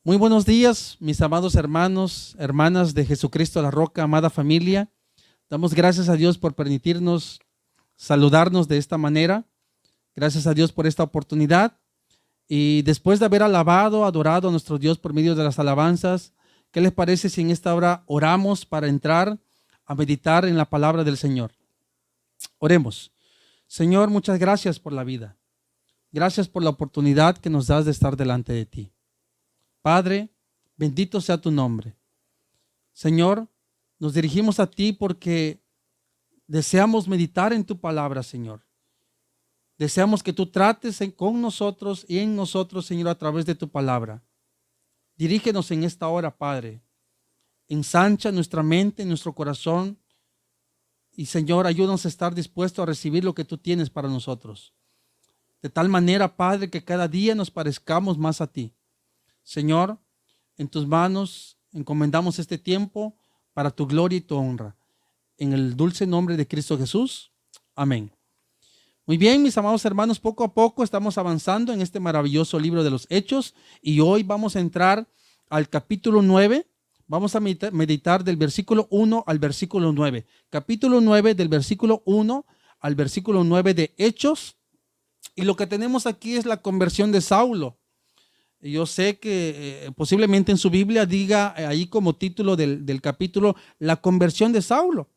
Muy buenos días, mis amados hermanos, hermanas de Jesucristo la Roca, amada familia. Damos gracias a Dios por permitirnos saludarnos de esta manera. Gracias a Dios por esta oportunidad. Y después de haber alabado, adorado a nuestro Dios por medio de las alabanzas, ¿qué les parece si en esta hora oramos para entrar a meditar en la palabra del Señor? Oremos. Señor, muchas gracias por la vida. Gracias por la oportunidad que nos das de estar delante de ti. Padre, bendito sea tu nombre. Señor, nos dirigimos a ti porque deseamos meditar en tu palabra, Señor. Deseamos que tú trates con nosotros y en nosotros, Señor, a través de tu palabra. Dirígenos en esta hora, Padre. Ensancha nuestra mente, nuestro corazón. Y, Señor, ayúdanos a estar dispuestos a recibir lo que tú tienes para nosotros. De tal manera, Padre, que cada día nos parezcamos más a ti. Señor, en tus manos encomendamos este tiempo para tu gloria y tu honra. En el dulce nombre de Cristo Jesús. Amén. Muy bien, mis amados hermanos, poco a poco estamos avanzando en este maravilloso libro de los Hechos y hoy vamos a entrar al capítulo 9. Vamos a meditar del versículo 1 al versículo 9. Capítulo 9 del versículo 1 al versículo 9 de Hechos. Y lo que tenemos aquí es la conversión de Saulo. Yo sé que posiblemente en su Biblia diga ahí como título del capítulo, la conversión de Saulo.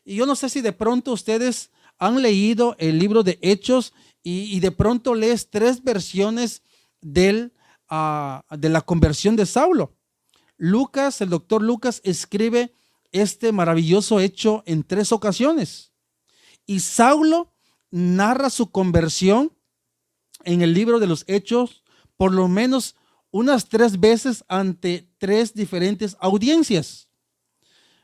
Y yo no sé si de pronto ustedes han leído el libro de Hechos y de pronto lees tres versiones de la conversión de Saulo. Lucas, el doctor Lucas, escribe este maravilloso hecho en tres ocasiones. Y Saulo narra su conversión en el libro de los Hechos por lo menos unas 3 veces ante 3 diferentes audiencias.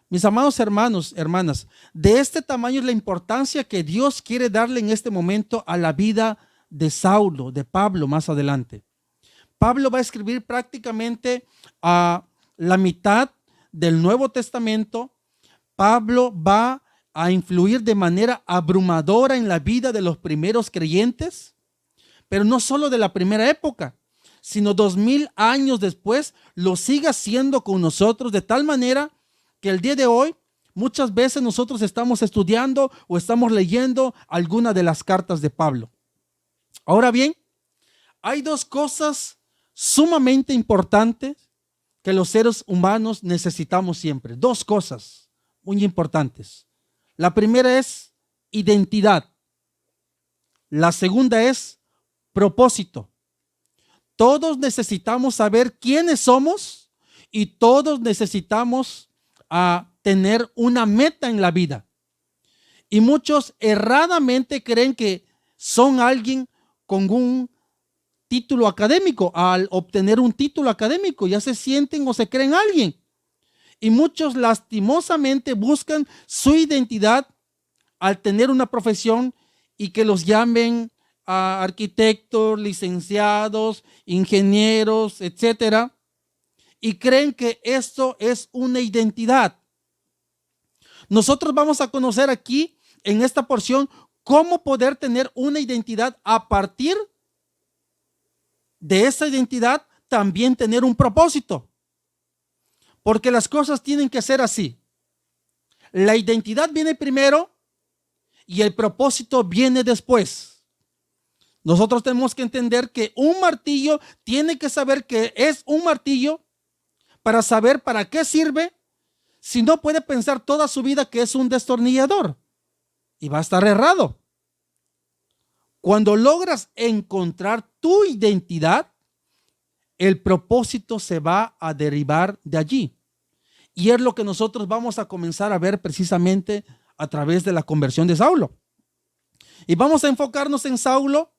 Mis amados hermanos, hermanas, de este tamaño es la importancia que Dios quiere darle en este momento a la vida de Saulo, de Pablo más adelante. Pablo va a escribir prácticamente a la mitad del Nuevo Testamento. Pablo va a influir de manera abrumadora en la vida de los primeros creyentes, pero no solo de la primera época, sino 2000 años después lo sigue haciendo con nosotros, de tal manera que el día de hoy muchas veces nosotros estamos estudiando o estamos leyendo alguna de las cartas de Pablo. Ahora bien, hay dos cosas sumamente importantes que los seres humanos necesitamos siempre. Dos cosas muy importantes. La primera es identidad. La segunda es propósito. Todos necesitamos saber quiénes somos y todos necesitamos tener una meta en la vida. Y muchos erradamente creen que son alguien con un título académico. Al obtener un título académico ya se sienten o se creen alguien. Y muchos lastimosamente buscan su identidad al tener una profesión y que los llamen a arquitectos, licenciados, ingenieros, etcétera, y creen que esto es una identidad. Nosotros vamos a conocer aquí en esta porción cómo poder tener una identidad a partir de esa identidad también tener un propósito, porque las cosas tienen que ser así. La identidad viene primero y el propósito viene después. Nosotros tenemos que entender que un martillo tiene que saber que es un martillo para saber para qué sirve. Si no, puede pensar toda su vida que es un destornillador y va a estar errado. Cuando logras encontrar tu identidad, el propósito se va a derivar de allí. Y es lo que nosotros vamos a comenzar a ver precisamente a través de la conversión de Saulo. Y vamos a enfocarnos en Saulo,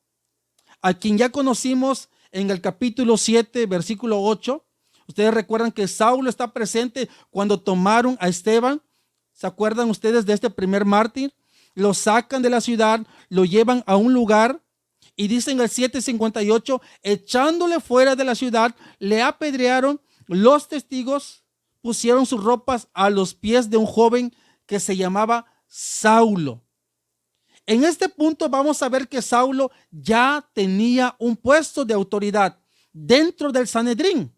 a quien ya conocimos en el capítulo 7, versículo 8. Ustedes recuerdan que Saulo está presente cuando tomaron a Esteban. ¿Se acuerdan ustedes de este primer mártir? Lo sacan de la ciudad, lo llevan a un lugar y dicen el 7:58, echándole fuera de la ciudad, le apedrearon. Los testigos pusieron sus ropas a los pies de un joven que se llamaba Saulo. En este punto vamos a ver que Saulo ya tenía un puesto de autoridad dentro del Sanedrín.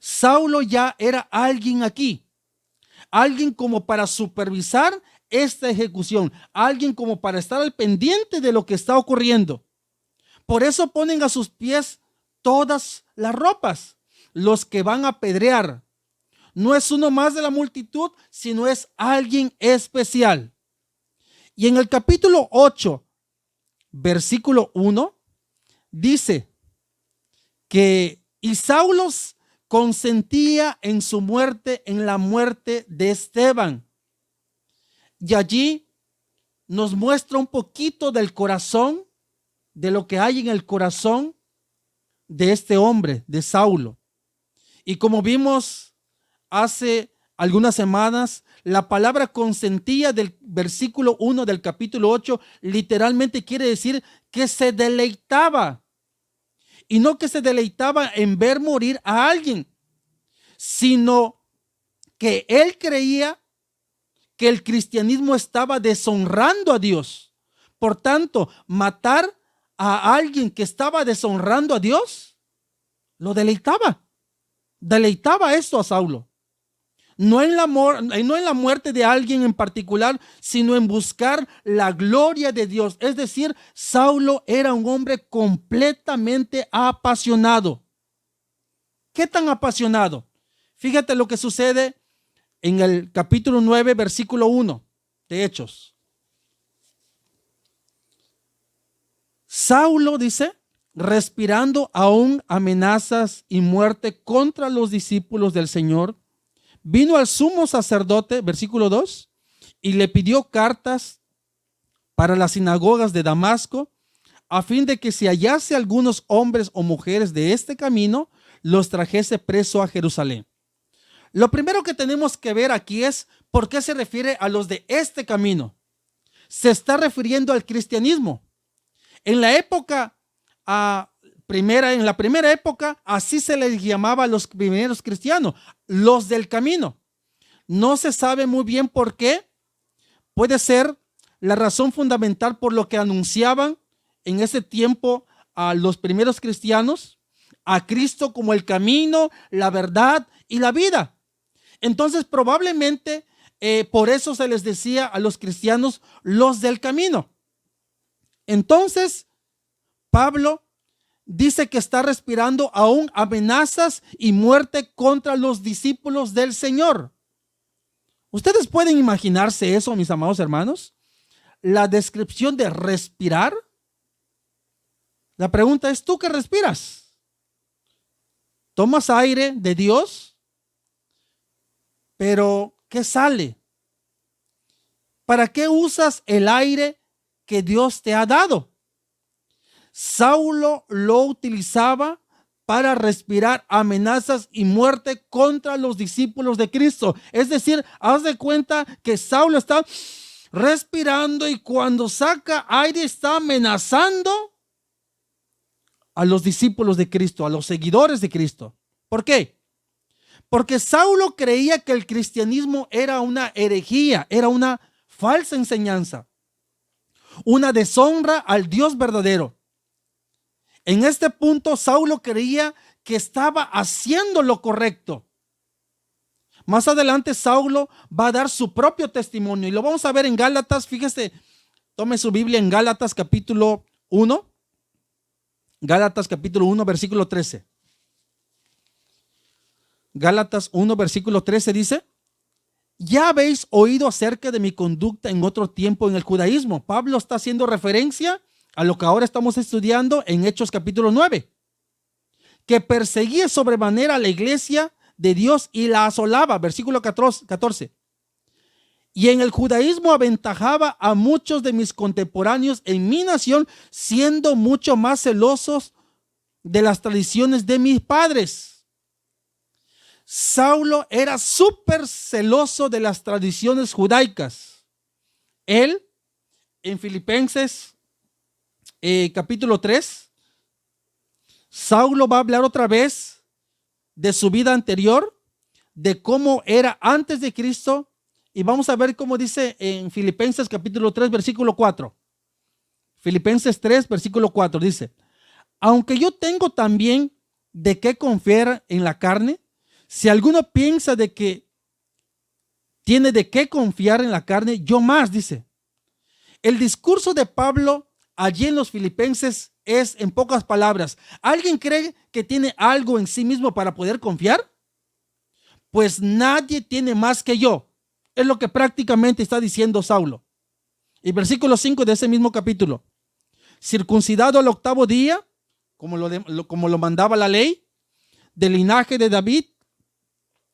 Saulo ya era alguien aquí, alguien como para supervisar esta ejecución, alguien como para estar al pendiente de lo que está ocurriendo. Por eso ponen a sus pies todas las ropas, los que van a apedrear. No es uno más de la multitud, sino es alguien especial. Y en el capítulo 8, versículo 1, dice que y Saulo consentía en su muerte, en la muerte de Esteban. Y allí nos muestra un poquito del corazón, de lo que hay en el corazón de este hombre, de Saulo. Y como vimos hace algunas semanas, la palabra consentía del versículo 1 del capítulo 8 literalmente quiere decir que se deleitaba. Y no que se deleitaba en ver morir a alguien, sino que él creía que el cristianismo estaba deshonrando a Dios. Por tanto, matar a alguien que estaba deshonrando a Dios, lo deleitaba. Deleitaba esto a Saulo. No en la muerte de alguien en particular, sino en buscar la gloria de Dios. Es decir, Saulo era un hombre completamente apasionado. ¿Qué tan apasionado? Fíjate lo que sucede en el capítulo 9, versículo 1 de Hechos. Saulo dice, respirando aún amenazas y muerte contra los discípulos del Señor, vino al sumo sacerdote, versículo 2, y le pidió cartas para las sinagogas de Damasco, a fin de que si hallase algunos hombres o mujeres de este camino, los trajese preso a Jerusalén. Lo primero que tenemos que ver aquí es por qué se refiere a los de este camino. Se está refiriendo al cristianismo. En la época en la primera época, así se les llamaba a los primeros cristianos, los del camino. No se sabe muy bien por qué. Puede ser la razón fundamental por lo que anunciaban en ese tiempo a los primeros cristianos, a Cristo como el camino, la verdad y la vida. Entonces probablemente por eso se les decía a los cristianos los del camino. Entonces Pablo dice que está respirando aún amenazas y muerte contra los discípulos del Señor. ¿Ustedes pueden imaginarse eso, mis amados hermanos? La descripción de respirar. La pregunta es, ¿tú qué respiras? ¿Tomas aire de Dios? Pero, ¿qué sale? ¿Para qué usas el aire que Dios te ha dado? Saulo lo utilizaba para respirar amenazas y muerte contra los discípulos de Cristo. Es decir, haz de cuenta que Saulo está respirando y cuando saca aire está amenazando a los discípulos de Cristo, a los seguidores de Cristo. ¿Por qué? Porque Saulo creía que el cristianismo era una herejía, era una falsa enseñanza, una deshonra al Dios verdadero. En este punto, Saulo creía que estaba haciendo lo correcto. Más adelante, Saulo va a dar su propio testimonio y lo vamos a ver en Gálatas. Fíjese, tome su Biblia en Gálatas capítulo 1. Gálatas capítulo 1, versículo 13. Gálatas 1, versículo 13 dice: ya habéis oído acerca de mi conducta en otro tiempo en el judaísmo. Pablo está haciendo referencia a lo que ahora estamos estudiando en Hechos capítulo 9, que perseguía sobremanera a la iglesia de Dios y la asolaba, versículo 14. Y en el judaísmo aventajaba a muchos de mis contemporáneos en mi nación, siendo mucho más celosos de las tradiciones de mis padres. Saulo era súper celoso de las tradiciones judaicas. Él, en Filipenses capítulo 3, Saulo va a hablar otra vez de su vida anterior, de cómo era antes de Cristo, y vamos a ver cómo dice en Filipenses capítulo 3, versículo 4. Filipenses 3, versículo 4 dice: aunque yo tengo también de qué confiar en la carne, Si alguno piensa de que tiene de qué confiar en la carne, yo más, dice. El discurso de Pablo allí en los Filipenses es, en pocas palabras, ¿alguien cree que tiene algo en sí mismo para poder confiar? Pues nadie tiene más que yo. Es lo que prácticamente está diciendo Saulo. Y versículo 5 de ese mismo capítulo. Circuncidado al 8º día, como lo mandaba la ley, del linaje de David,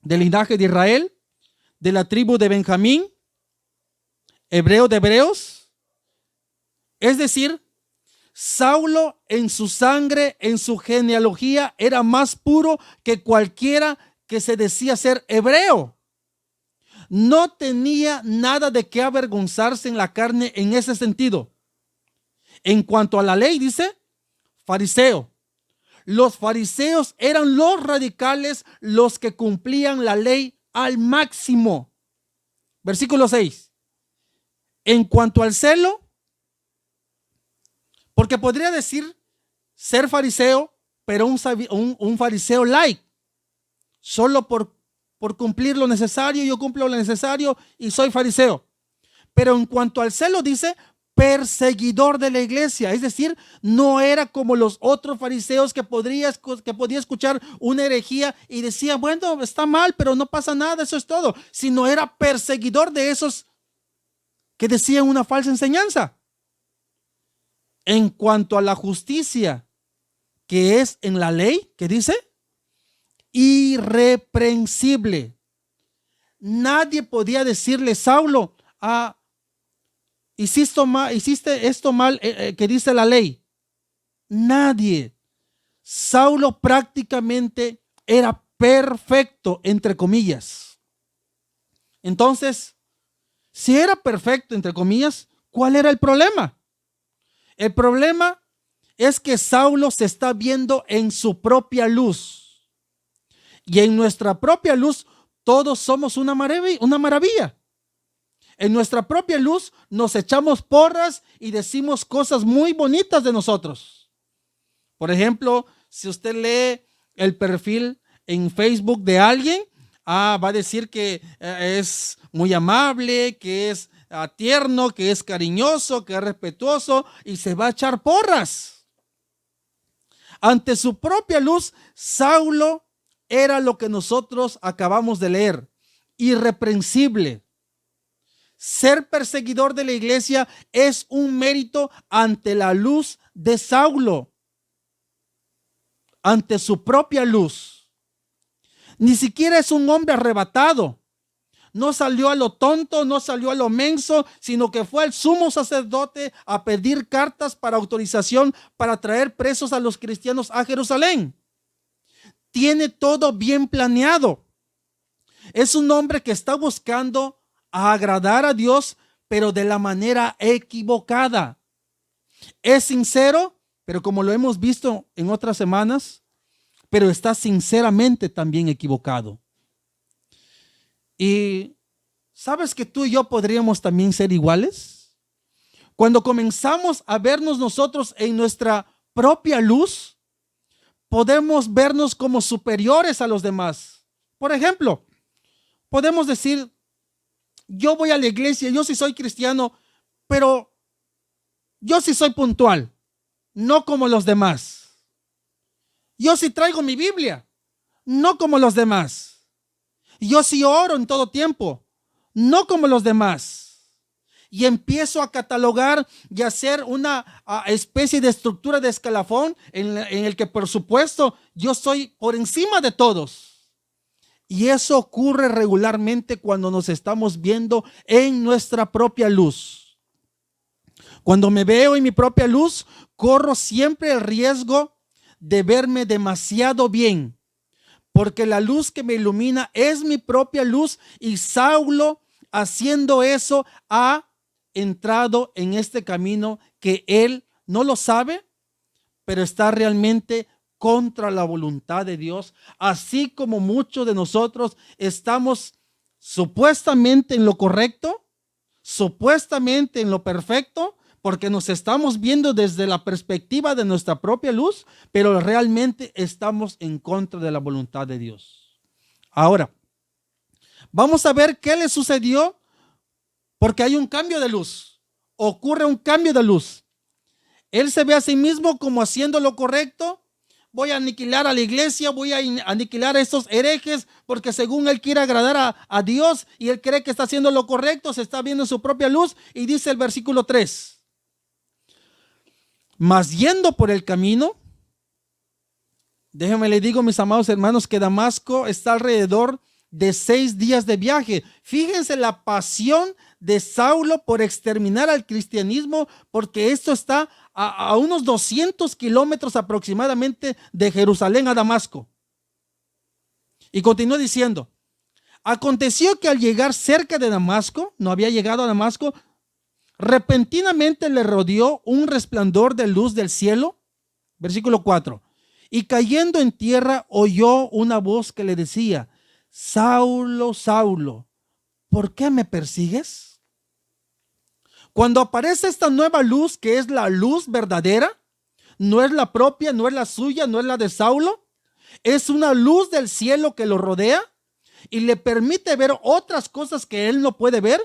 del linaje de Israel, de la tribu de Benjamín, hebreo de hebreos. Es decir, Saulo en su sangre, en su genealogía, era más puro que cualquiera que se decía ser hebreo. No tenía nada de qué avergonzarse en la carne en ese sentido. En cuanto a la ley, dice, fariseo. Los fariseos eran los radicales, los que cumplían la ley al máximo. Versículo 6. En cuanto al celo, porque podría decir ser fariseo, pero un fariseo light, solo por cumplir lo necesario, yo cumplo lo necesario y soy fariseo. Pero en cuanto al celo dice perseguidor de la iglesia, es decir, no era como los otros fariseos que podía escuchar una herejía y decía, bueno, está mal, pero no pasa nada, eso es todo, sino era perseguidor de esos que decían una falsa enseñanza. En cuanto a la justicia que es en la ley, ¿qué dice? Irreprensible. Nadie podía decirle, Saulo, hiciste esto mal que dice la ley. Nadie. Saulo prácticamente era perfecto, entre comillas. Entonces, si era perfecto, entre comillas, ¿cuál era el problema? El problema es que Saulo se está viendo en su propia luz. Y en nuestra propia luz todos somos una maravilla. En nuestra propia luz nos echamos porras y decimos cosas muy bonitas de nosotros. Por ejemplo, si usted lee el perfil en Facebook de alguien, va a decir que es muy amable, que es tierno, que es cariñoso, que es respetuoso, y se va a echar porras. Ante su propia luz, Saulo era lo que nosotros acabamos de leer, irreprensible. Ser perseguidor de la iglesia es un mérito ante la luz de Saulo, ante su propia luz. Ni siquiera es un hombre arrebatado. No salió a lo tonto, no salió a lo menso, sino que fue al sumo sacerdote a pedir cartas para autorización para traer presos a los cristianos a Jerusalén. Tiene todo bien planeado. Es un hombre que está buscando a agradar a Dios, pero de la manera equivocada. Es sincero, pero como lo hemos visto en otras semanas, pero está sinceramente también equivocado. Y ¿sabes que tú y yo podríamos también ser iguales? Cuando comenzamos a vernos nosotros en nuestra propia luz, podemos vernos como superiores a los demás. Por ejemplo, podemos decir, yo voy a la iglesia, yo sí soy cristiano, pero yo sí soy puntual, no como los demás. Yo sí traigo mi Biblia, no como los demás. Yo sí oro en todo tiempo, no como los demás. Y empiezo a catalogar y hacer una especie de estructura de escalafón en el que, por supuesto, yo soy por encima de todos. Y eso ocurre regularmente cuando nos estamos viendo en nuestra propia luz. Cuando me veo en mi propia luz, corro siempre el riesgo de verme demasiado bien, porque la luz que me ilumina es mi propia luz, y Saulo, haciendo eso, ha entrado en este camino que él no lo sabe, pero está realmente contra la voluntad de Dios, así como muchos de nosotros estamos supuestamente en lo correcto, supuestamente en lo perfecto, porque nos estamos viendo desde la perspectiva de nuestra propia luz, pero realmente estamos en contra de la voluntad de Dios. Ahora, vamos a ver qué le sucedió, porque hay un cambio de luz. Ocurre un cambio de luz. Él se ve a sí mismo como haciendo lo correcto. Voy a aniquilar a la iglesia, voy a aniquilar a estos herejes, porque según él quiere agradar a Dios y él cree que está haciendo lo correcto, se está viendo en su propia luz. Y dice el versículo 3: mas yendo por el camino, déjenme le digo, mis amados hermanos, que Damasco está alrededor de 6 días de viaje. Fíjense la pasión de Saulo por exterminar al cristianismo, porque esto está a unos 200 kilómetros aproximadamente de Jerusalén a Damasco. Y continúa diciendo: aconteció que al llegar cerca de Damasco, no había llegado a Damasco, repentinamente le rodeó un resplandor de luz del cielo. Versículo 4: y cayendo en tierra oyó una voz que le decía: Saulo, Saulo, ¿por qué me persigues? Cuando aparece esta nueva luz, que es la luz verdadera, no es la propia, no es la suya, no es la de Saulo, es una luz del cielo que lo rodea y le permite ver otras cosas que él no puede ver.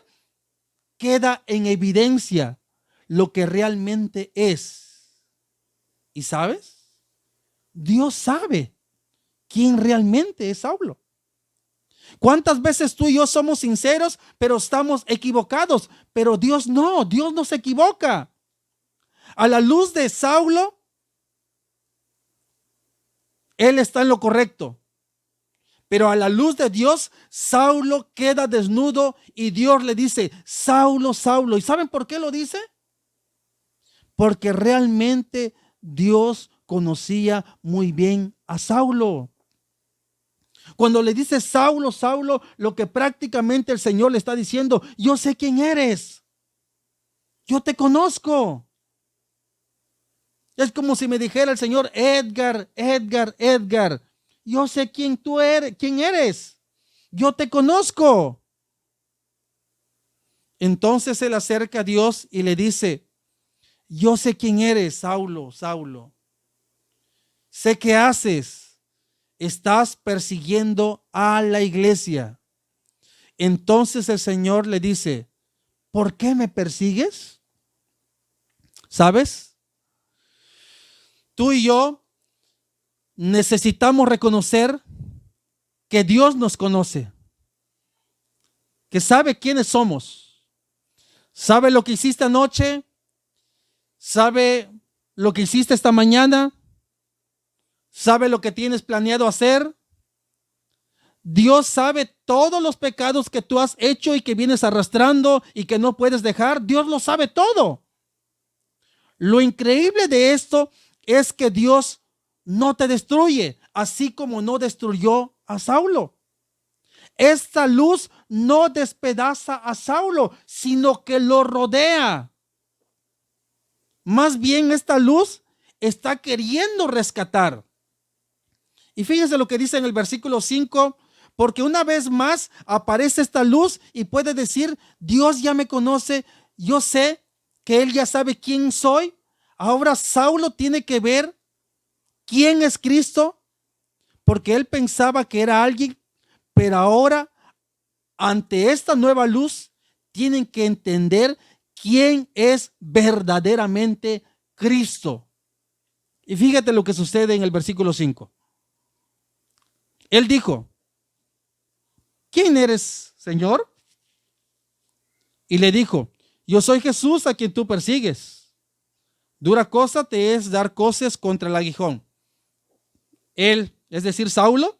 Queda en evidencia lo que realmente es. ¿Y sabes? Dios sabe quién realmente es Saulo. ¿Cuántas veces tú y yo somos sinceros, pero estamos equivocados? Pero Dios no se equivoca. A la luz de Saulo, él está en lo correcto. Pero a la luz de Dios, Saulo queda desnudo y Dios le dice: Saulo, Saulo. ¿Y saben por qué lo dice? Porque realmente Dios conocía muy bien a Saulo. Cuando le dice Saulo, Saulo, lo que prácticamente el Señor le está diciendo: yo sé quién eres, yo te conozco. Es como si me dijera el Señor: Edgar, Edgar, Edgar, yo sé quién tú eres, quién eres, yo te conozco. Entonces se le acerca a Dios y le dice: yo sé quién eres, Saulo, Saulo, sé qué haces. Estás persiguiendo a la iglesia. Entonces el Señor le dice: ¿por qué me persigues? ¿Sabes? Tú y yo necesitamos reconocer que Dios nos conoce, que sabe quiénes somos, sabe lo que hiciste anoche, sabe lo que hiciste esta mañana, sabe lo que tienes planeado hacer. Dios sabe todos los pecados que tú has hecho y que vienes arrastrando y que no puedes dejar. Dios lo sabe todo. Lo increíble de esto es que Dios no te destruye, así como no destruyó a Saulo. Esta luz no despedaza a Saulo, sino que lo rodea. Más bien, esta luz está queriendo rescatar. Y fíjense lo que dice en el versículo 5: porque una vez más aparece esta luz y puede decir: Dios ya me conoce, yo sé que Él ya sabe quién soy. Ahora Saulo tiene que ver quién es Cristo, porque él pensaba que era alguien, pero ahora ante esta nueva luz tienen que entender quién es verdaderamente Cristo. Y fíjate lo que sucede en el versículo 5. Él dijo: ¿quién eres, Señor? Y le dijo: yo soy Jesús a quien tú persigues. Dura cosa te es dar coces contra el aguijón. Él, es decir, Saulo,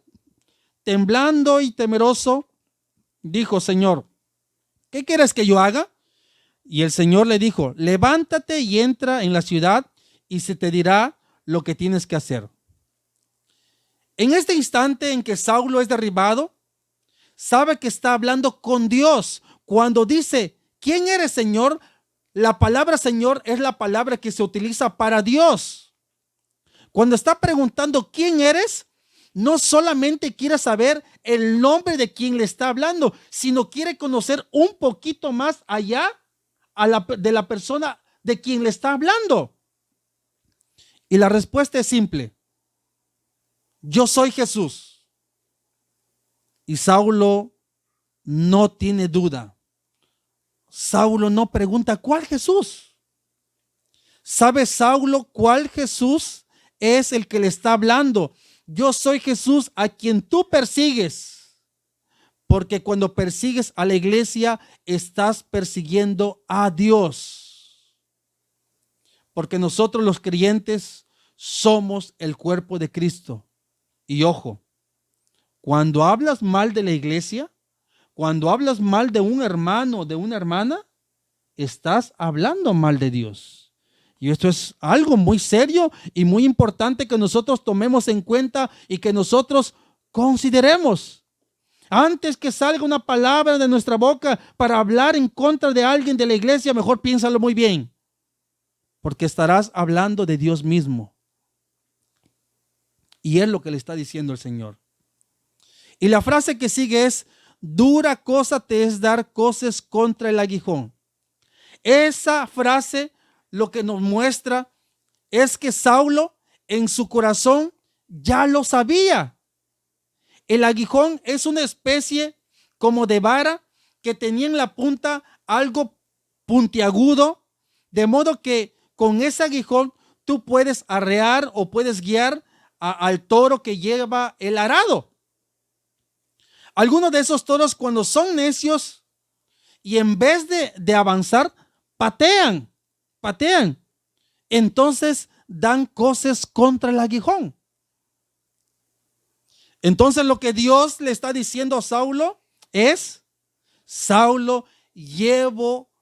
temblando y temeroso, dijo: Señor, ¿qué quieres que yo haga? Y el Señor le dijo: levántate y entra en la ciudad y se te dirá lo que tienes que hacer. En este instante en que Saulo es derribado, sabe que está hablando con Dios. Cuando dice: ¿quién eres, Señor?, la palabra Señor es la palabra que se utiliza para Dios. Cuando está preguntando ¿quién eres?, no solamente quiere saber el nombre de quien le está hablando, sino quiere conocer un poquito más allá de la persona de quien le está hablando. Y la respuesta es simple: yo soy Jesús. Y Saulo no tiene duda. Saulo no pregunta, ¿cuál Jesús? ¿Sabe Saulo cuál Jesús es el que le está hablando? Yo soy Jesús a quien tú persigues. Porque cuando persigues a la iglesia, estás persiguiendo a Dios. Porque nosotros los creyentes somos el cuerpo de Cristo. Y ojo, cuando hablas mal de la iglesia, cuando hablas mal de un hermano o de una hermana, estás hablando mal de Dios. Y esto es algo muy serio y muy importante que nosotros tomemos en cuenta y que nosotros consideremos. Antes que salga una palabra de nuestra boca para hablar en contra de alguien de la iglesia, mejor piénsalo muy bien, porque estarás hablando de Dios mismo. Y es lo que le está diciendo el Señor. Y la frase que sigue es: dura cosa te es dar coces contra el aguijón. Esa frase lo que nos muestra es que Saulo en su corazón ya lo sabía. El aguijón es una especie como de vara que tenía en la punta algo puntiagudo, de modo que con ese aguijón tú puedes arrear o puedes guiar al toro que lleva el arado. Algunos de esos toros, cuando son necios y en vez de avanzar, patean. Entonces dan coces contra el aguijón. Entonces lo que Dios le está diciendo a Saulo es: Saulo, llevo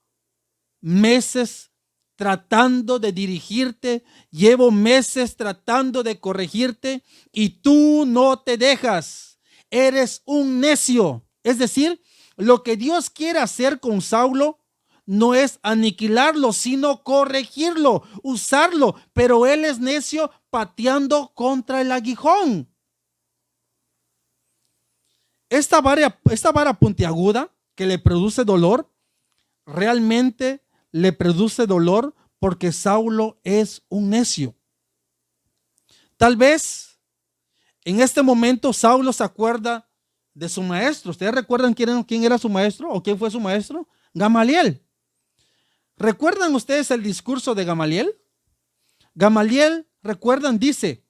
meses tratando de dirigirte, llevo meses tratando de corregirte y tú no te dejas. Eres un necio. Es decir, lo que Dios quiere hacer con Saulo no es aniquilarlo, sino corregirlo, usarlo, pero él es necio pateando contra el aguijón. Esta vara puntiaguda que le produce dolor, realmente le produce dolor porque Saulo es un necio. Tal vez en este momento Saulo se acuerda de su maestro. ¿Ustedes recuerdan quién era su maestro o quién fue su maestro? Gamaliel. ¿Recuerdan ustedes el discurso de Gamaliel? Gamaliel, recuerdan, dice: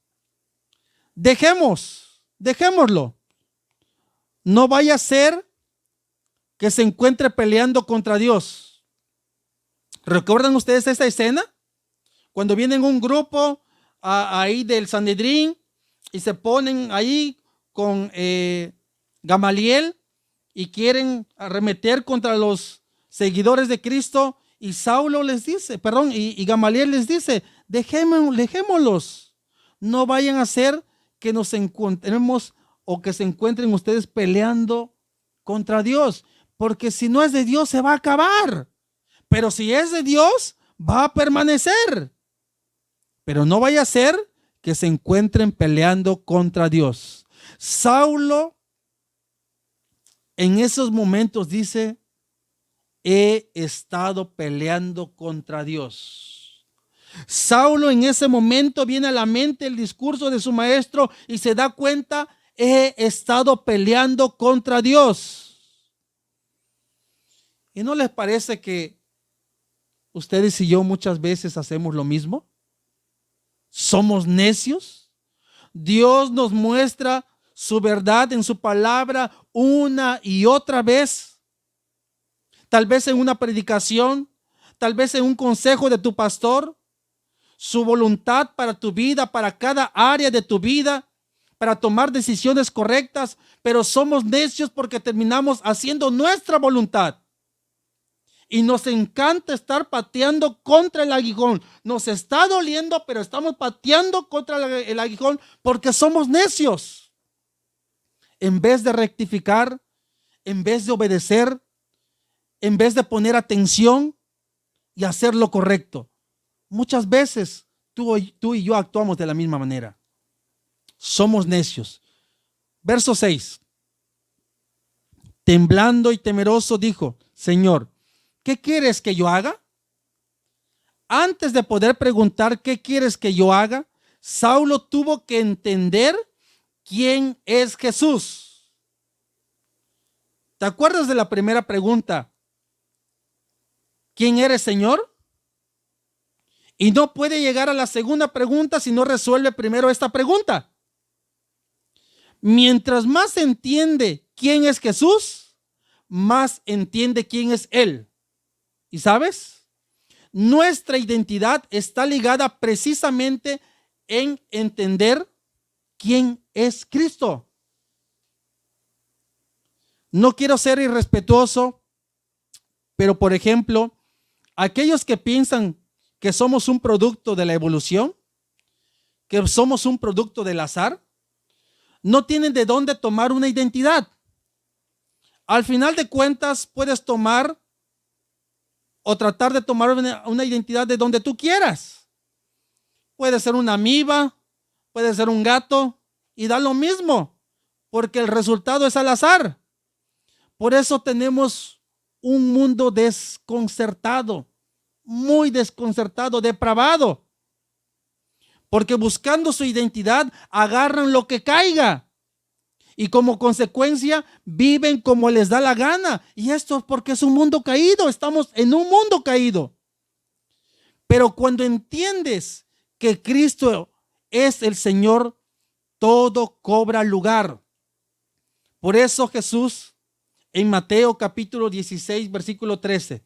dejémoslo. No vaya a ser que se encuentre peleando contra Dios. ¿Recuerdan ustedes esta escena? Cuando vienen un grupo ahí del Sanedrín y se ponen ahí con Gamaliel y quieren arremeter contra los seguidores de Cristo, y Saulo les dice, y Gamaliel les dice: dejémoslos. No vayan a hacer que nos encontremos o que se encuentren ustedes peleando contra Dios, porque si no es de Dios se va a acabar, pero si es de Dios va a permanecer. Pero no vaya a ser que se encuentren peleando contra Dios. Saulo en esos momentos dice: he estado peleando contra Dios. Saulo en ese momento viene a la mente el discurso de su maestro y se da cuenta: he estado peleando contra Dios. ¿Y no les parece que ustedes y yo muchas veces hacemos lo mismo? ¿Somos necios? Dios nos muestra su verdad en su palabra una y otra vez. Tal vez en una predicación, tal vez en un consejo de tu pastor, su voluntad para tu vida, para cada área de tu vida, para tomar decisiones correctas, pero somos necios porque terminamos haciendo nuestra voluntad. Y nos encanta estar pateando contra el aguijón. Nos está doliendo, pero estamos pateando contra el aguijón porque somos necios. En vez de rectificar, en vez de obedecer, en vez de poner atención y hacer lo correcto. Muchas veces tú y yo actuamos de la misma manera. Somos necios. Verso 6. Temblando y temeroso dijo: Señor, ¿qué quieres que yo haga? Antes de poder preguntar ¿qué quieres que yo haga?, Saulo tuvo que entender quién es Jesús. ¿Te acuerdas de la primera pregunta? ¿Quién eres, Señor? Y no puede llegar a la segunda pregunta si no resuelve primero esta pregunta. Mientras más entiende quién es Jesús, más entiende quién es Él. ¿Y sabes? Nuestra identidad está ligada precisamente en entender quién es Cristo. No quiero ser irrespetuoso, pero por ejemplo, aquellos que piensan que somos un producto de la evolución, que somos un producto del azar, no tienen de dónde tomar una identidad. Al final de cuentas, puedes tomar o tratar de tomar una identidad de donde tú quieras. Puede ser una amiba, puede ser un gato, y da lo mismo, porque el resultado es al azar. Por eso tenemos un mundo desconcertado, muy desconcertado, depravado, porque buscando su identidad agarran lo que caiga y como consecuencia viven como les da la gana. Y esto es porque es un mundo caído, estamos en un mundo caído. Pero cuando entiendes que Cristo es el Señor, todo cobra lugar. Por eso Jesús en Mateo capítulo 16 versículo 13,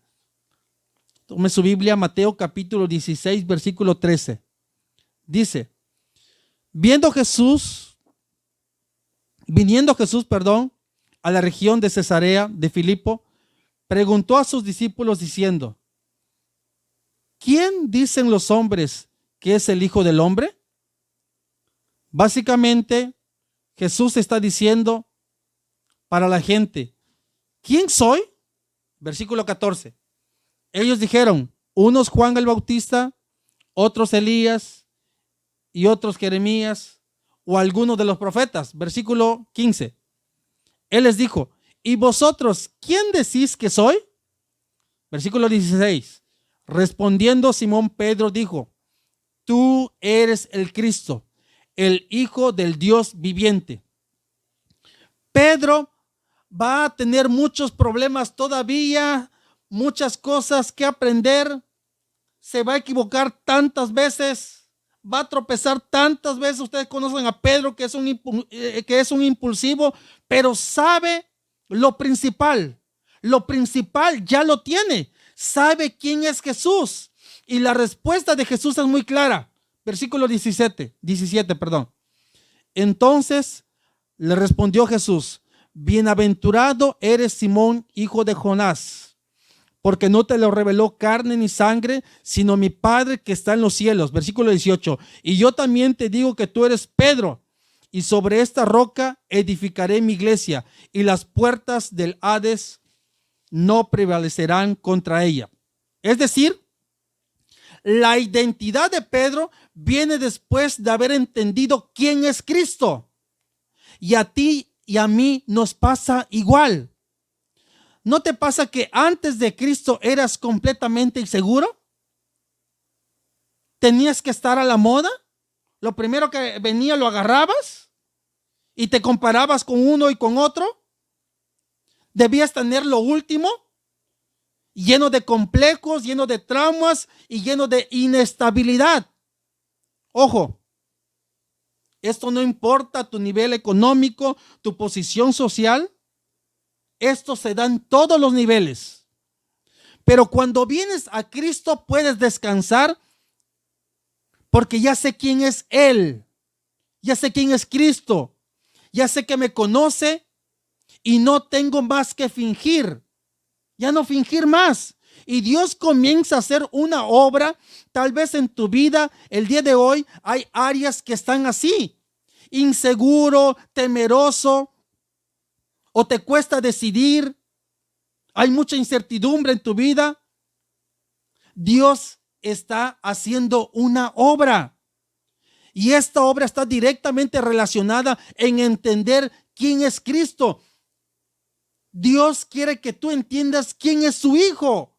tome su Biblia, Mateo capítulo 16 versículo 13, dice: viniendo Jesús, a la región de Cesarea de Filipo, preguntó a sus discípulos diciendo: ¿quién dicen los hombres que es el Hijo del Hombre? Básicamente, Jesús está diciendo para la gente: ¿quién soy? Versículo 14. Ellos dijeron, unos Juan el Bautista, otros Elías y otros Jeremías o algunos de los profetas. Versículo 15. Él les dijo: ¿y vosotros quién decís que soy? Versículo 16. Respondiendo Simón Pedro dijo: tú eres el Cristo, el Hijo del Dios viviente. Pedro va a tener muchos problemas todavía, muchas cosas que aprender. Se va a equivocar tantas veces, va a tropezar tantas veces. Ustedes conocen a Pedro, que es un impulsivo, pero sabe lo principal. Lo principal ya lo tiene. Sabe quién es Jesús. Y la respuesta de Jesús es muy clara. Versículo 17. Entonces le respondió Jesús: bienaventurado eres Simón, hijo de Jonás, porque no te lo reveló carne ni sangre, sino mi Padre que está en los cielos. Versículo 18. Y yo también te digo que tú eres Pedro, y sobre esta roca edificaré mi iglesia, y las puertas del Hades no prevalecerán contra ella. Es decir, la identidad de Pedro viene después de haber entendido quién es Cristo. Y a ti y a mí nos pasa igual. ¿No te pasa que antes de Cristo eras completamente inseguro? ¿Tenías que estar a la moda? Lo primero que venía lo agarrabas y te comparabas con uno y con otro. Debías tener lo último, lleno de complejos, lleno de traumas y lleno de inestabilidad. Ojo, esto no importa tu nivel económico, tu posición social. Esto se da en todos los niveles. Pero cuando vienes a Cristo puedes descansar, porque ya sé quién es Él. Ya sé quién es Cristo. Ya sé que me conoce y no tengo más que fingir. Ya no fingir más. Y Dios comienza a hacer una obra. Tal vez en tu vida el día de hoy hay áreas que están así: inseguro, temeroso, o te cuesta decidir. Hay mucha incertidumbre en tu vida. Dios está haciendo una obra. Y esta obra está directamente relacionada en entender quién es Cristo. Dios quiere que tú entiendas quién es su Hijo.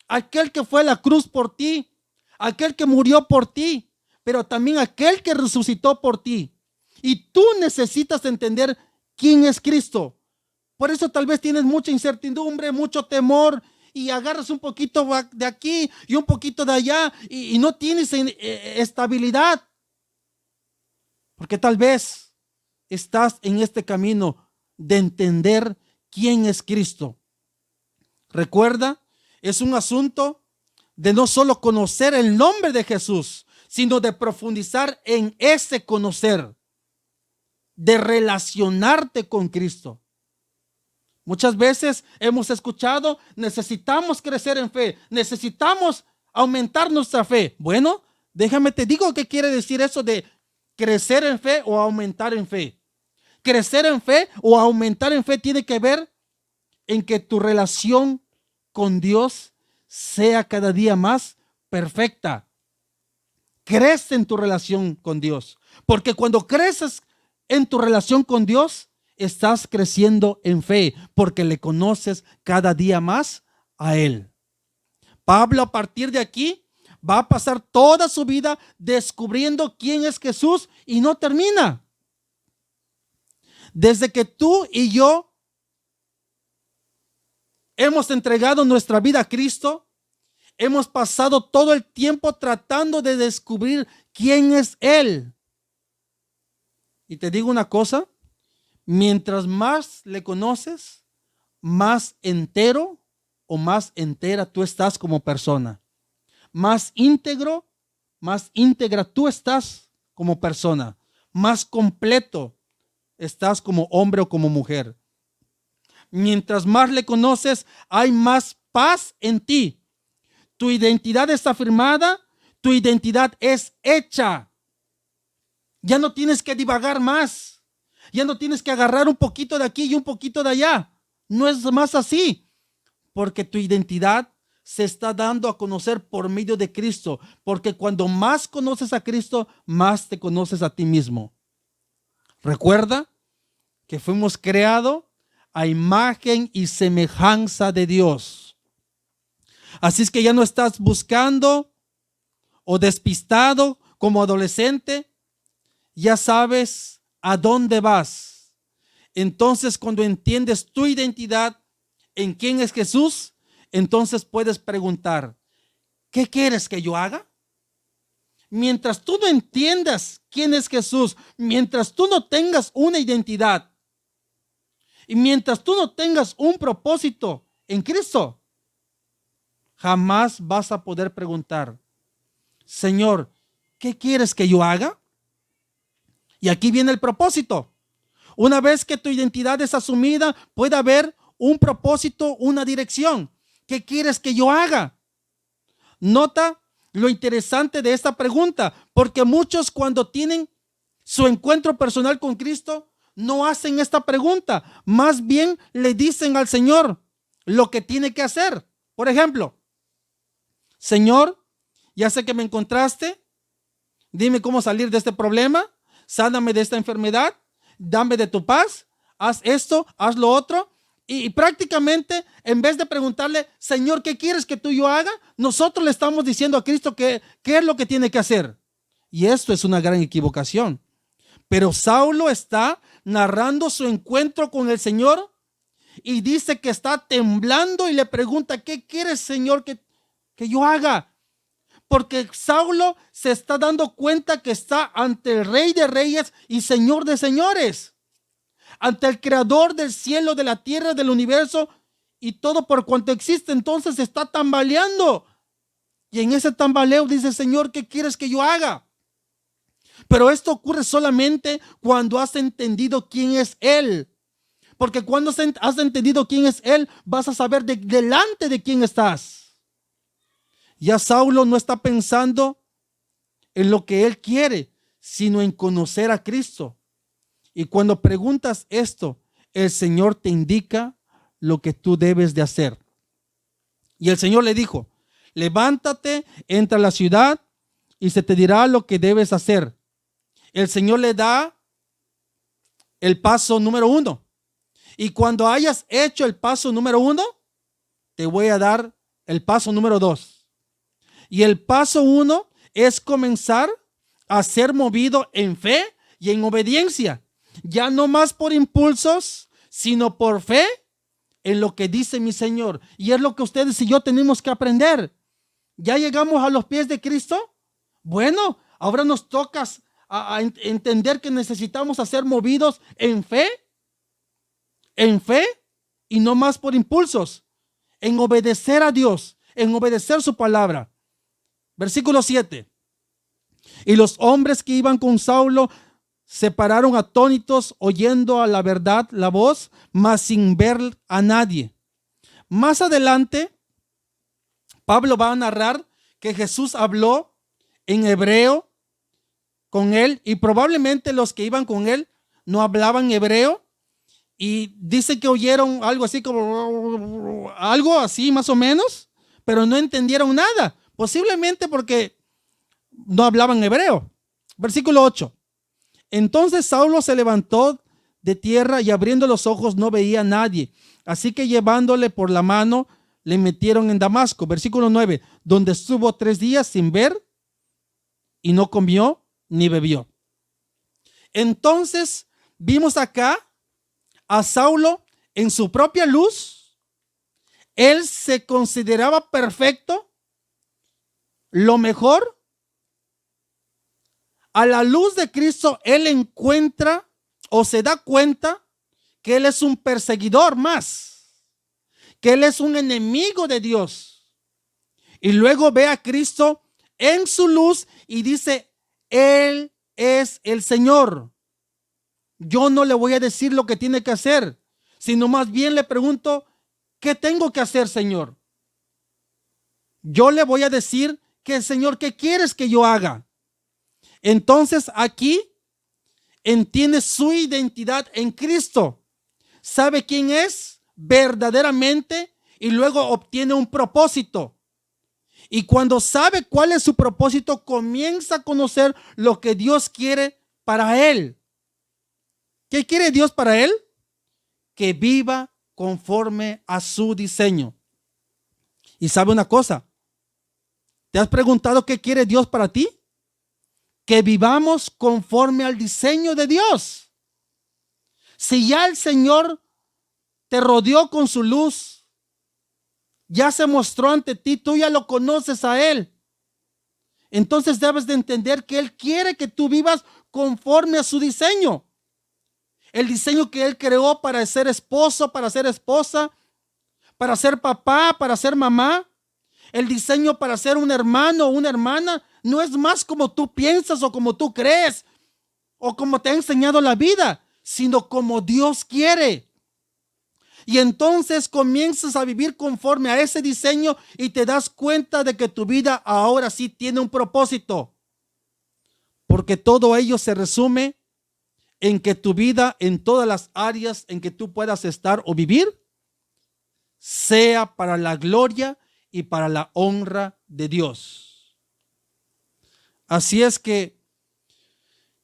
Aquel que fue a la cruz por ti. Aquel que murió por ti. Pero también aquel que resucitó por ti. Y tú necesitas entender quién es Cristo. Por eso tal vez tienes mucha incertidumbre, mucho temor y agarras un poquito de aquí y un poquito de allá y no tienes estabilidad. Porque tal vez estás en este camino de entender quién es Cristo. Recuerda, es un asunto de no solo conocer el nombre de Jesús, sino de profundizar en ese conocer, de relacionarte con Cristo. Muchas veces hemos escuchado, necesitamos crecer en fe, necesitamos aumentar nuestra fe. Bueno, déjame te digo qué quiere decir eso de crecer en fe o aumentar en fe. Crecer en fe o aumentar en fe tiene que ver en que tu relación con Dios sea cada día más perfecta. Crece en tu relación con Dios, porque cuando creces en tu relación con Dios, estás creciendo en fe, porque le conoces cada día más a Él. Pablo, a partir de aquí, va a pasar toda su vida descubriendo quién es Jesús y no termina. Desde que tú y yo hemos entregado nuestra vida a Cristo, hemos pasado todo el tiempo tratando de descubrir quién es Él. Y te digo una cosa, mientras más le conoces, más entero o más entera tú estás como persona. Más íntegro, más íntegra tú estás como persona. Más completo estás como hombre o como mujer. Mientras más le conoces, hay más paz en ti. Tu identidad está firmada, tu identidad es hecha. Ya no tienes que divagar más. Ya no tienes que agarrar un poquito de aquí y un poquito de allá. No es más así, porque tu identidad se está dando a conocer por medio de Cristo, porque cuando más conoces a Cristo, más te conoces a ti mismo. Recuerda que fuimos creados a imagen y semejanza de Dios. Así es que ya no estás buscando o despistado como adolescente, ya sabes a dónde vas. Entonces, cuando entiendes tu identidad en quién es Jesús, entonces puedes preguntar, ¿qué quieres que yo haga? Mientras tú no entiendas quién es Jesús, mientras tú no tengas una identidad y mientras tú no tengas un propósito en Cristo, jamás vas a poder preguntar, Señor, ¿qué quieres que yo haga? Y aquí viene el propósito. Una vez que tu identidad es asumida, puede haber un propósito, una dirección. ¿Qué quieres que yo haga? Nota lo interesante de esta pregunta, porque muchos cuando tienen su encuentro personal con Cristo, no hacen esta pregunta. Más bien le dicen al Señor lo que tiene que hacer. Por ejemplo, Señor, ya sé que me encontraste. Dime cómo salir de este problema. Sáname de esta enfermedad. Dame de tu paz. Haz esto, haz lo otro. Y prácticamente, en vez de preguntarle, Señor, ¿qué quieres que tú y yo haga? Nosotros le estamos diciendo a Cristo qué es lo que tiene que hacer. Y esto es una gran equivocación. Pero Saulo está narrando su encuentro con el Señor y dice que está temblando y le pregunta, ¿qué quieres, Señor, que yo haga? Porque Saulo se está dando cuenta que está ante el Rey de Reyes y Señor de Señores, ante el Creador del cielo, de la tierra, del universo y todo por cuanto existe. Entonces está tambaleando y en ese tambaleo dice, Señor, ¿qué quieres que yo haga? Pero esto ocurre solamente cuando has entendido quién es Él. Porque cuando has entendido quién es Él, vas a saber delante de quién estás. Ya Saulo no está pensando en lo que él quiere, sino en conocer a Cristo. Y cuando preguntas esto, el Señor te indica lo que tú debes de hacer. Y el Señor le dijo, levántate, entra a la ciudad y se te dirá lo que debes hacer. El Señor le da el paso número 1. Y cuando hayas hecho el paso número 1, te voy a dar el paso número 2. Y el paso 1 es comenzar a ser movido en fe y en obediencia. Ya no más por impulsos, sino por fe en lo que dice mi Señor. Y es lo que ustedes y yo tenemos que aprender. ¿Ya llegamos a los pies de Cristo? Bueno, ahora nos toca a entender que necesitamos ser movidos en fe y no más por impulsos, en obedecer a Dios, en obedecer su palabra. Versículo 7. Y los hombres que iban con Saulo se pararon atónitos, oyendo a la verdad la voz, mas sin ver a nadie. Más adelante, Pablo va a narrar que Jesús habló en hebreo con él, y probablemente los que iban con él no hablaban hebreo, y dice que oyeron algo así como algo así más o menos, pero no entendieron nada, posiblemente porque no hablaban hebreo. Versículo 8. Entonces Saulo se levantó de tierra y abriendo los ojos no veía a nadie. Así que llevándole por la mano le metieron en Damasco. Versículo 9. Donde estuvo 3 días sin ver y no comió ni bebió. Entonces vimos acá a Saulo en su propia luz. Él se consideraba perfecto, lo mejor. A la luz de Cristo, él encuentra o se da cuenta que él es un perseguidor más, que él es un enemigo de Dios. Y luego ve a Cristo en su luz y dice: Él es el Señor. Yo no le voy a decir lo que tiene que hacer, sino más bien le pregunto: ¿qué tengo que hacer, Señor? Yo le voy a decir que, Señor, ¿qué quieres que yo haga? Entonces aquí entiende su identidad en Cristo, sabe quién es verdaderamente y luego obtiene un propósito. Y cuando sabe cuál es su propósito, comienza a conocer lo que Dios quiere para él. ¿Qué quiere Dios para él? Que viva conforme a su diseño. Y sabe una cosa, ¿te has preguntado qué quiere Dios para ti? Que vivamos conforme al diseño de Dios. Si ya el Señor te rodeó con su luz, ya se mostró ante ti, tú ya lo conoces a Él, entonces debes de entender que Él quiere que tú vivas conforme a su diseño. El diseño que Él creó para ser esposo, para ser esposa, para ser papá, para ser mamá. El diseño para ser un hermano o una hermana no es más como tú piensas o como tú crees o como te ha enseñado la vida, sino como Dios quiere. Y entonces comienzas a vivir conforme a ese diseño y te das cuenta de que tu vida ahora sí tiene un propósito. Porque todo ello se resume en que tu vida, en todas las áreas en que tú puedas estar o vivir, sea para la gloria y para la honra de Dios. Así es que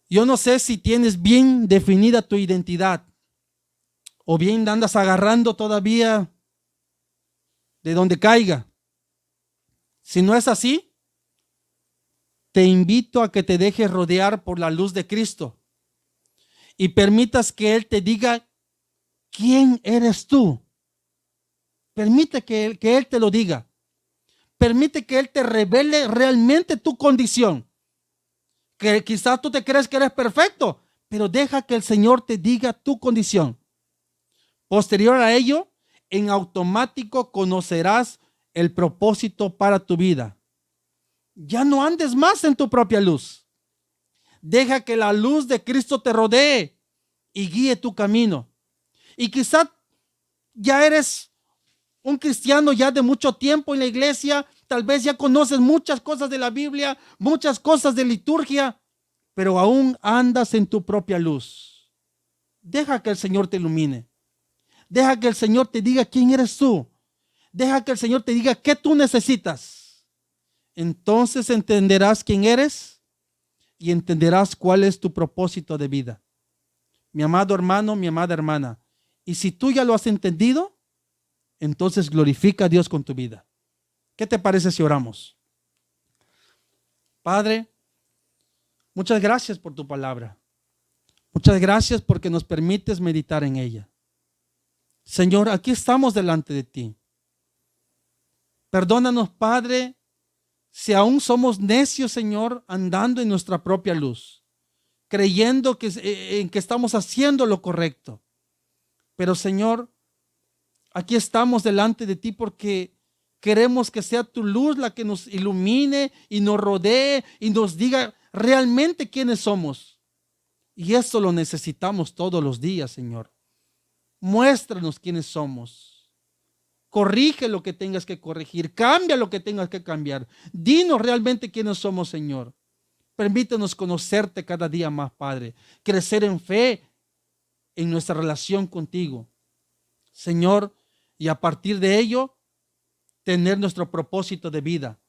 yo no sé si tienes bien definida tu identidad o bien andas agarrando todavía de donde caiga. Si no es así, te invito a que te dejes rodear por la luz de Cristo y permitas que Él te diga quién eres tú. Permite que Él te lo diga. Permite que Él te revele realmente tu condición. Que quizás tú te crees que eres perfecto, pero deja que el Señor te diga tu condición. Posterior a ello, en automático conocerás el propósito para tu vida. Ya no andes más en tu propia luz. Deja que la luz de Cristo te rodee y guíe tu camino. Y quizás ya eres un cristiano ya de mucho tiempo en la iglesia, tal vez ya conoces muchas cosas de la Biblia, muchas cosas de liturgia, pero aún andas en tu propia luz. Deja que el Señor te ilumine. Deja que el Señor te diga quién eres tú. Deja que el Señor te diga qué tú necesitas. Entonces entenderás quién eres y entenderás cuál es tu propósito de vida. Mi amado hermano, mi amada hermana, y si tú ya lo has entendido, entonces glorifica a Dios con tu vida. ¿Qué te parece si oramos? Padre, muchas gracias por tu palabra. Muchas gracias porque nos permites meditar en ella. Señor, aquí estamos delante de ti. Perdónanos, Padre, si aún somos necios, Señor, andando en nuestra propia luz, creyendo en que estamos haciendo lo correcto. Pero, Señor, aquí estamos delante de ti porque queremos que sea tu luz la que nos ilumine y nos rodee y nos diga realmente quiénes somos. Y eso lo necesitamos todos los días, Señor. Muéstranos quiénes somos. Corrige lo que tengas que corregir. Cambia lo que tengas que cambiar. Dinos realmente quiénes somos, Señor. Permítenos conocerte cada día más, Padre. Crecer en fe en nuestra relación contigo, Señor. Y a partir de ello, tener nuestro propósito de vida.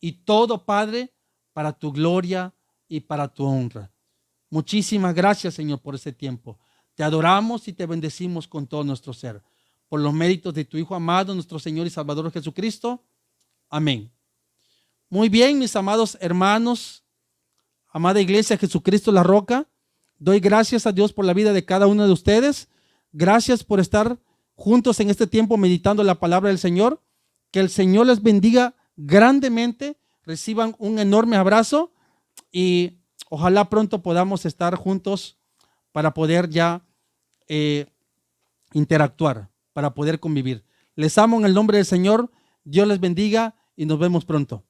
Y todo, Padre, para tu gloria y para tu honra. Muchísimas gracias, Señor, por ese tiempo. Te adoramos y te bendecimos con todo nuestro ser. Por los méritos de tu Hijo amado, nuestro Señor y Salvador Jesucristo. Amén. Muy bien, mis amados hermanos, amada Iglesia Jesucristo la Roca, doy gracias a Dios por la vida de cada uno de ustedes. Gracias por estar juntos en este tiempo meditando la palabra del Señor. Que el Señor les bendiga grandemente. Reciban un enorme abrazo y ojalá pronto podamos estar juntos para poder ya interactuar, para poder convivir. Les amo en el nombre del Señor. Dios les bendiga y nos vemos pronto.